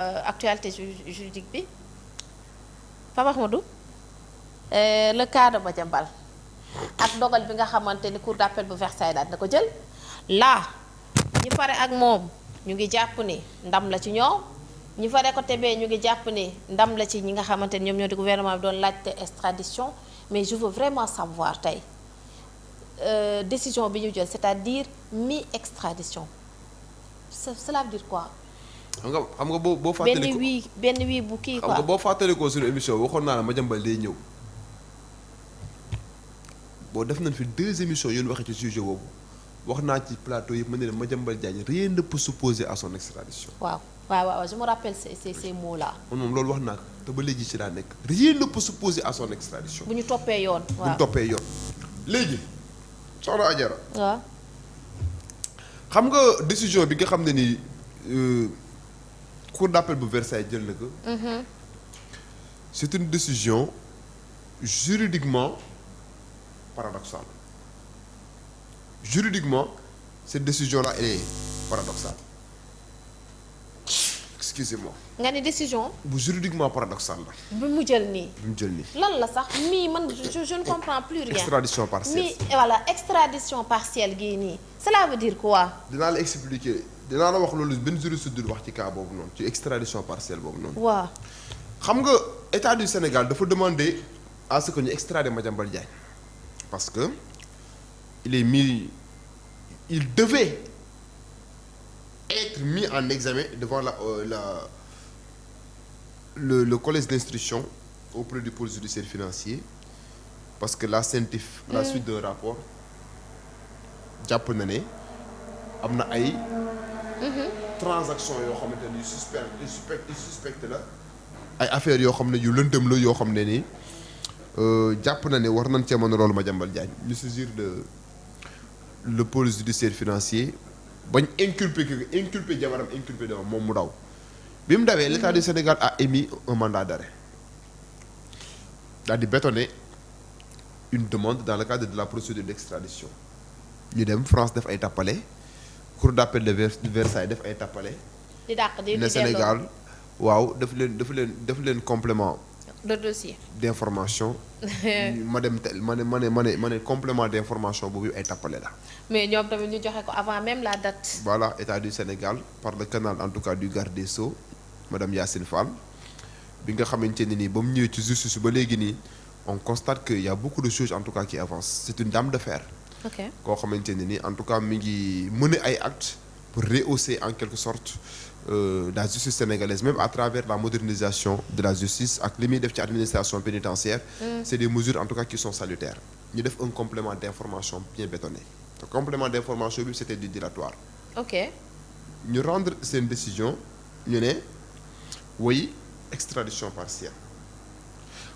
actualité juridique bi Pape Ahmadou le cas de Madiambal ak dogal bi nga xamante ni cour d'appel bu Versailles daal na ko jël là ñi fare ak moom ñu ngi jàpp ni ndam la ci ñoom ñi fare côté bee ñu ngi jàpp ni ndam la ci ñi nga xamante ni ñoom ñoo di gouvernement bi doon laajte extradition mais je veux vraiment savoir tey décision bi ñu jël c'est-à-dire mi-extradition cela veut dire quoi. xam nga boo fàttali ko benn wii bu kii quoi. xam nga boo fàttali ko suñu émission waxoon naa la Madiambal day ñëw boo def nañ fi 2 émissions yu ñu waxee ci sujet boobu wax naa ci plateau yëpp ma ne la Madiambal Diagne rien ne peut s'opposer à son extradition. waaw je me rappelle ces mots là. man moom loolu wax naa ko te ba léegi ci laa nekk rien ne peut s'opposer à son extradition. bu ñu toppee yoon. waaw bu ñu toppee yoon. léegi soxna Adjara. waaw. xam nga décision bi nga xam ne ni cour d'appel bu Versailles jël na ko. c'est une décision juridiquement paradoxale. Juridiquement cette décision-là elle est paradoxale. Excusez-moi. nga ni décision. bu juridiquement paradoxale la. bi mu jël nii. lan la sax mii man je ne comprends plus rien. extradition partielle mii voilà extradition partielle gii nii. cela veut dire quoi. dinaa la expliquer dinaa la wax loolu benn juriste du wax ci cas boobu noonu ci extradition partielle boobu noonu. waaw. xam nga état du Sénégal dafa demander à ce que ñu extrader Madiambal Diagne parce que il devait être mis en examen devant le collège d'instruction auprès du pôle judiciaire financier parce que la CENTIF à la suite d'un rapport jàpp na ne am na ay transactions yoo xamante ne yu suspecte la ay affaires yoo xam ne yu lëndëm la yoo xam ne ni jàpp na ne war nañ cee mën a loolu Madiambal Diagne ñu saisir le pôle judiciaire financier bañ inculpé jabaram inculpé doomam moom mu daw bi mu dawee l'état du Sénégal a émis un mandat d'arrêt daal di bétonner une demande dans le cadre de la procédure d'extradition ñu dem France def ay tappale cour d'appel de Versailles def ay tappale di dàq di ne Sénégal waaw daf leen complément de dossier d'information ma ne complément d'information boobu ay tappale la mais ñoom tamit ñu joxe ko avant même la date. voilà état du Sénégal par le canal en tout cas du garde des Sceaux madame Yacine Fall bi nga xamante ne nii ba mu ñëwee ci justice ba léegi nii on constate que y a beaucoup de choses en tout cas qui avancent c'est une dame de fer. ok koo xamante ne nii en tout cas mi ngi mener ay actes pour rehausser en quelque sorte la justice sénégalaise même à travers la modernisation de la justice ak li muy def ci administration pénitentiaire. C'est des mesures en tout cas qui sont salutaires ñu def un complément d'information bien bétonné. te complément d'information bi c'était du dilatoire. ok ñu rendre seen décision ñu ne oui extradition partielle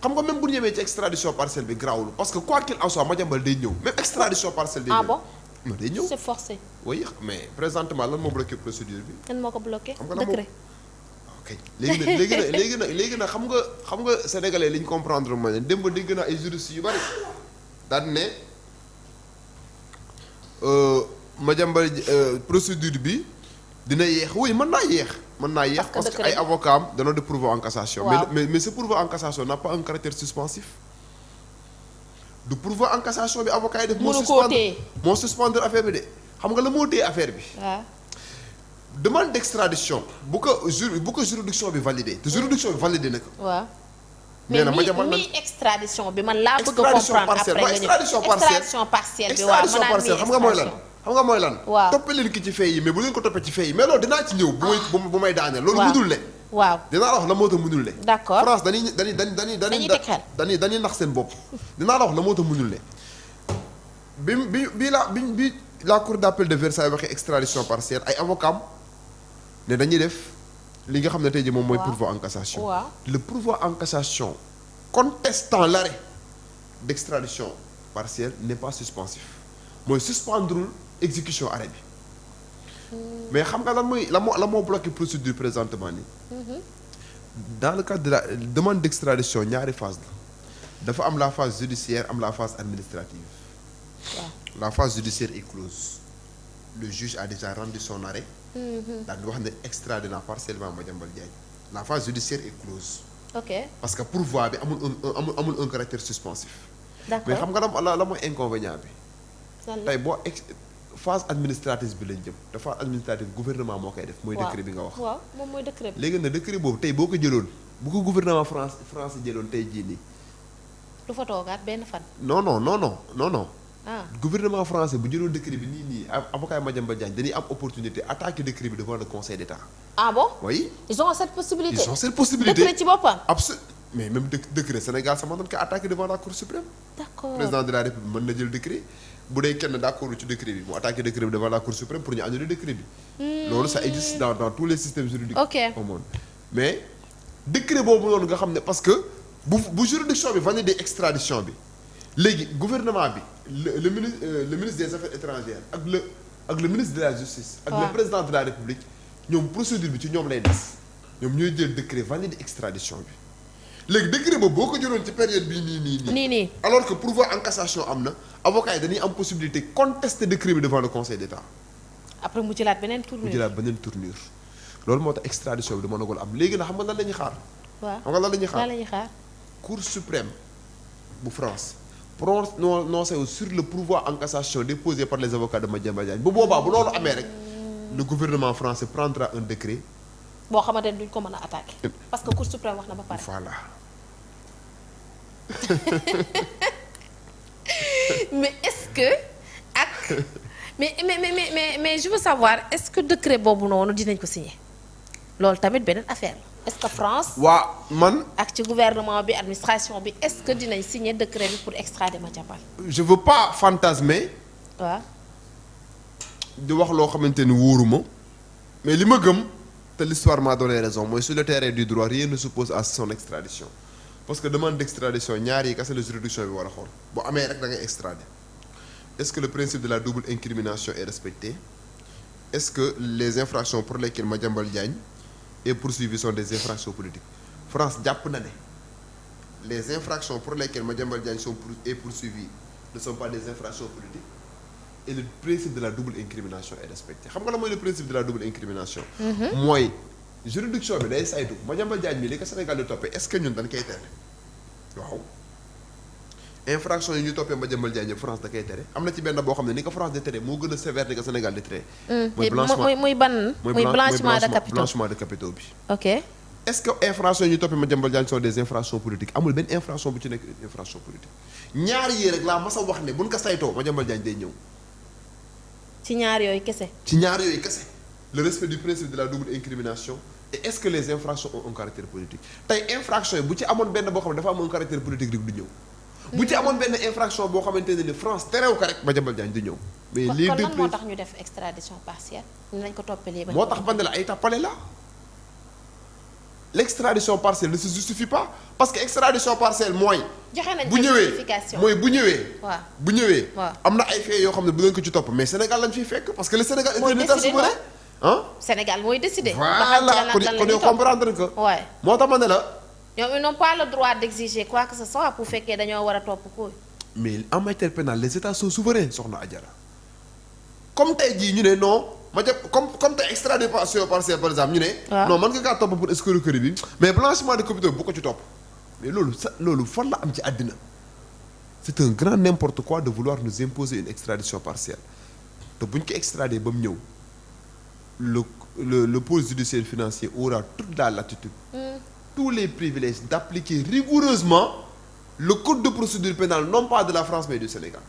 xam nga même bu ñu ñëwee ci extradition partielle bi grawul parce que quoi qu'il en soit Madiambal day ñëw même extradition partielle day ñëw. ah bon non day ñëw c'est forcé. oui mais présentement lan moo bloqué procédure bi. kan moo ko bloqué. xam nga lan décret. ok léegi nag xam nga sénégalais li ñu comprendre mooy ne démb dégg naa ay juristes yu bari daan ne. Madiambal procédure bi dina yéex oui mën naa yéex parce que ay avocats am danoo def pourvoi en cassation. waaw mais ce pourvoi en cassation n'a pas un caractère suspensif du pourvoi en cassation bi avocat yi def. moo suspendre affaire bi de xam nga la moo téye affaire bi. waaw demande d'extradition bu ko juridiction bi validé te juridiction bi validé na ko. waaw. nee na mi extradition bi man laa bëgg a comprendre après nga extradition partielle bi waaw xam nga mooy lan. xam nga mooy lan. waaw toppee leen ki ci fee yi mais bu leen ko toppee ci fee yi mais loolu dinaa ci ñëw. bu may daaneel. loolu mënul ne. waaw dinaa la wax la moo tax mënul ne. d'accord France dañuy nax seen bopp. dinaa la wax la moo tax mënul ne. bi la cour d'appel de Versailles waxee extradition partielle ay avocats ne dañuy def li nga xam ne tey jii moom mooy pourvoi en cassation. waaw le pourvoi en cassation contestant l'arrêt d'extradition partielle n'est pas suspensif mooy suspendrul exécution arrêt bi mais xam nga la moo bloqué procédure présentement nii. dans le cadre de la demande d'extradition ñaari phase la dafa am la phase judiciaire am la phase administrative. la phase judiciaire est close le juge a déjà rendu son arrêt. daal di wax ne extradé naa partiellement Madiambal Diagne la phase judiciaire est close. ok parce que pourvoi bi amul un caractère suspensif. d'accord mais xam nga la mooy inconvénient bi. tey boo phase administrative bi lañ jëm te phase administrative gouvernement moo koy def. mooy décret bi nga wax. waaw moom mooy décret bi. léegi nag décret boobu tey boo ko jëloon bu ko gouvernement France jëloon tey jii nii. du fa toogaat benn fan. non. Gouvernement français bu jëloon décret bi nii avocat Madiambal Diagne dañuy am opportunité attaquer décret bi devant le conseil d'État. ah bon. oui. ils ont cette possibilité. décret ci boppam. mais même décret Sénégal sax mën nañu ko attaquer devant la Cour suprême. d'accord président de la République mën na jël décret bu dee kenn d'accord ci décret bi mu attaquer décret bi devant la Cour suprême pour ñu annuler décret bi. loolu ça existe dans tous les systèmes juridiques. au monde mais décret boobu noonu nga xam ne parce que bu juridiction bi valider extradition bi léegi gouvernement bi le ministre des affaires étrangères ak le ministre de la justice. ak le président de la République ñoom procédure bi ci ñoom lay des. ñoom ñooy jël décret valider extradition bi. léegi décret boobu boo ko jëloon ci période bii nii. alors que pourvoi en cassation am na avocat yi dañuy am possibilité contester décret bi devant le conseil d'État. après mu jëlaat beneen tournure. loolu moo tax extradition bi du mën a am léegi nag xam nga lan la ñuy xaar. waaw xam nga lan la ñuy xaar lan la ñuy xaar. Cour suprême bu France prononcé sur le pourvoi en cassation déposé par les avocats de Madiambal Diagne bu boobaa bu loolu amee rek le gouvernement français prendra un décret. boo xamante ne duñ ko mën a attaquer. parce que Cour suprême wax na ba pare. voilà. mais est-ce que ak mais je veux savoir est-ce que décret boobu noonu dinañ ko signer loolu tamit beneen affaire la est-ce que France. man. ak ci gouvernement bi administration bi est-ce que dinañ signer décret bi pour extrader Madiambal. je veux pas fantasmer. waaw. di wax loo xamante ni wóoruma mais li ma gëm. te l'histoire m'a donné raison mooy sur le terrain du droit rien ne s'oppose à son extradition parce que demande d'extradition ñaar yi kese la juridiction bi war a xool bu amee rek da ngay extrader est-ce que le principe de la double incrimination est respecté est-ce que les infractions pour lesquelles Madiambal Diagne est poursuivi sont des infractions politiques France jàpp na ne les infractions pour lesquelles Madiambal Diagne est poursuivi ne sont pas des infractions politiques et le principe de la double incrimination est respecté xam nga la mooy le principe de la double incrimination. mooy juridiction bi day saytu Madiambal Diagne mi li ko Sénégal di toppee est-ce que ñun dañ koy tere waaw infraction yi ñu toppee Madiambal Diagne France da koy tere am na ci benn boo xam ne ni ko France di tere moo gën a sévère ni ko Sénégal di tere. mooy blanchiment de capitaux bi. ok est-ce que infraction yi ñu toppee Madiambal Diagne sont des infractions politiques amul benn infraction bu ci nekk une infraction politique ñaar yi rek laa mas a wax ne buñ ko saytoo Madiambal Diagne day ñëw. ci ñaar yooyu kese. le respect du principe de la double incrimination et est-ce que les infractions ont un caractère politique tey infraction yi bu ci amoon benn boo xam ne dafa am un caractère politique rek du ñëw. bu ci amoon benn infraction boo xamante ne ni France terew ko rek Madiambal Diagne du ñëw. mais les deux kon lan moo tax ñu def extradition partielle nañ ko toppalee ba. moo tax ban la ay tappale la l'extradition partielle ne se justifie pas parce que extradition partielle mooy. joxe nañ bu ñëwee. waaw am na ay faits yoo xam ne bu ngeen ko ci topp mais Sénégal lañ fiy fekk parce que le Sénégal est un État souverain Sénégal mooy décider. voilà kon yow comprendre que. waaw moo tax ma ne la. ñoom ils n'ont pas le droit d'exiger quoi que ce soit pour fekkee dañoo war a topp ko. mais en matière pénale les États sont souverains soxna Adjara comme tey jii ñu ne non ma jàpp comme tey extradition partielle par exemple ñu ne. non mën nga kaa topp pour escroquerie bi mais blanchiment de capitaux bu ko ci topp. mais loolu fan la am ci àddina c'est un grand n'importe quoi de vouloir nous imposer une extradition partielle te bu ñu ko extrader ba mu ñëw le pôle judiciaire financier aura toute la latitude. tous les privilèges d'appliquer rigoureusement le code de procédure pénale non pas de la France mais du Sénégal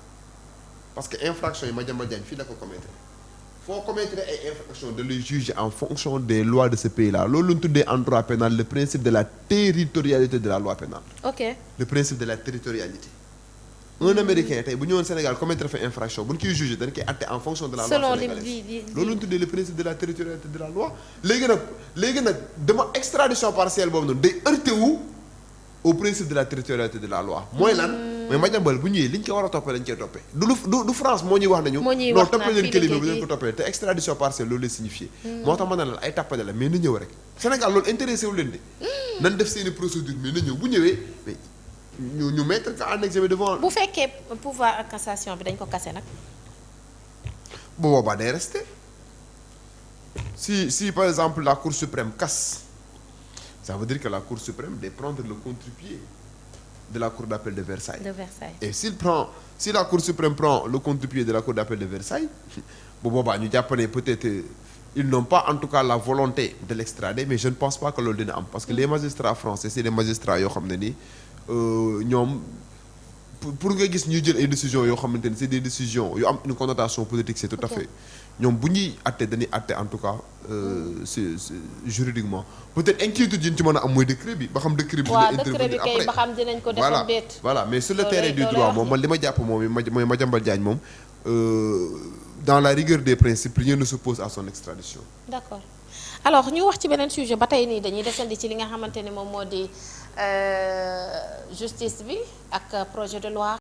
parce que infraction yi Madiambal Diagne fii la ko commettre foo commettre ay infraction de les juger en fonction des lois de ce pays-là loolu la ñu tuddee en droit pénal le principe de la territorialité de la loi pénale. ok le principe de la territorialité. un Américain tey bu ñëwoon Sénégal commettre fa infraction bu ñu koy juger dañ koy àtte en fonction de la loi sénégalaise loolu la ñu tuddee le principe de la territorialité de la loi. léegi nag dama extradition partielle boobu noonu day heurté wu au principe de la territorialité de la loi. mooy lan mooy Madiambal bu ñëwee li ñu ko war a toppee dañ koy toppee du France moo ñuy wax nañu. non toppee leen këlima bi leen ko toppee te extradition partielle loolu lay signifié. moo tax ma ne la ay tappale la mais na ñëw rek Sénégal loolu intéressé wu leen de. nan def seeni procédure mais na ñëw bu ñëwee mais ñu mettre ko en examen devant. bu fekkee pouvoir ak cassation bi dañ ko kase nag. bu boobaa day resté si par exemple la Cour suprême casse ça veut dire que la Cour suprême doit prendre le contre-pied de la Cour d'appel de Versailles. Et si la Cour suprême prend le contre-pied de la Cour d'appel de Versailles, bu boobaa ñu jàpp ne peut-être ils n'ont pas en tout cas la volonté de l'extrader, mais je ne pense pas que loolu dina am parce que les magistrats français c'est des magistrats yoo xam ne ni ñoom pour nga gis ñuy jël ay décisions yoo xamante ni c'est des décisions yu am une connotation politique, c'est tout à fait ñoom bu ñuy àtte dañuy àtte en tout cas c'est juridiquement peut-être inquiétude yi ñu ci mën a am mooy décret bi ba xam décret bi dina intervenir après kay ba xam dinañ ko defam déet. voilà mais sur le terrain du droit moom man li ma jàpp moom mooy Madiambal Diagne moom dans la rigueur des principes rien ne s'oppose à son extradition. D'accord. Alors ñu wax ci beneen sujet ba tey nii dañuy desandi ci li nga xamante ne moom moo di justice bi ak projet de loi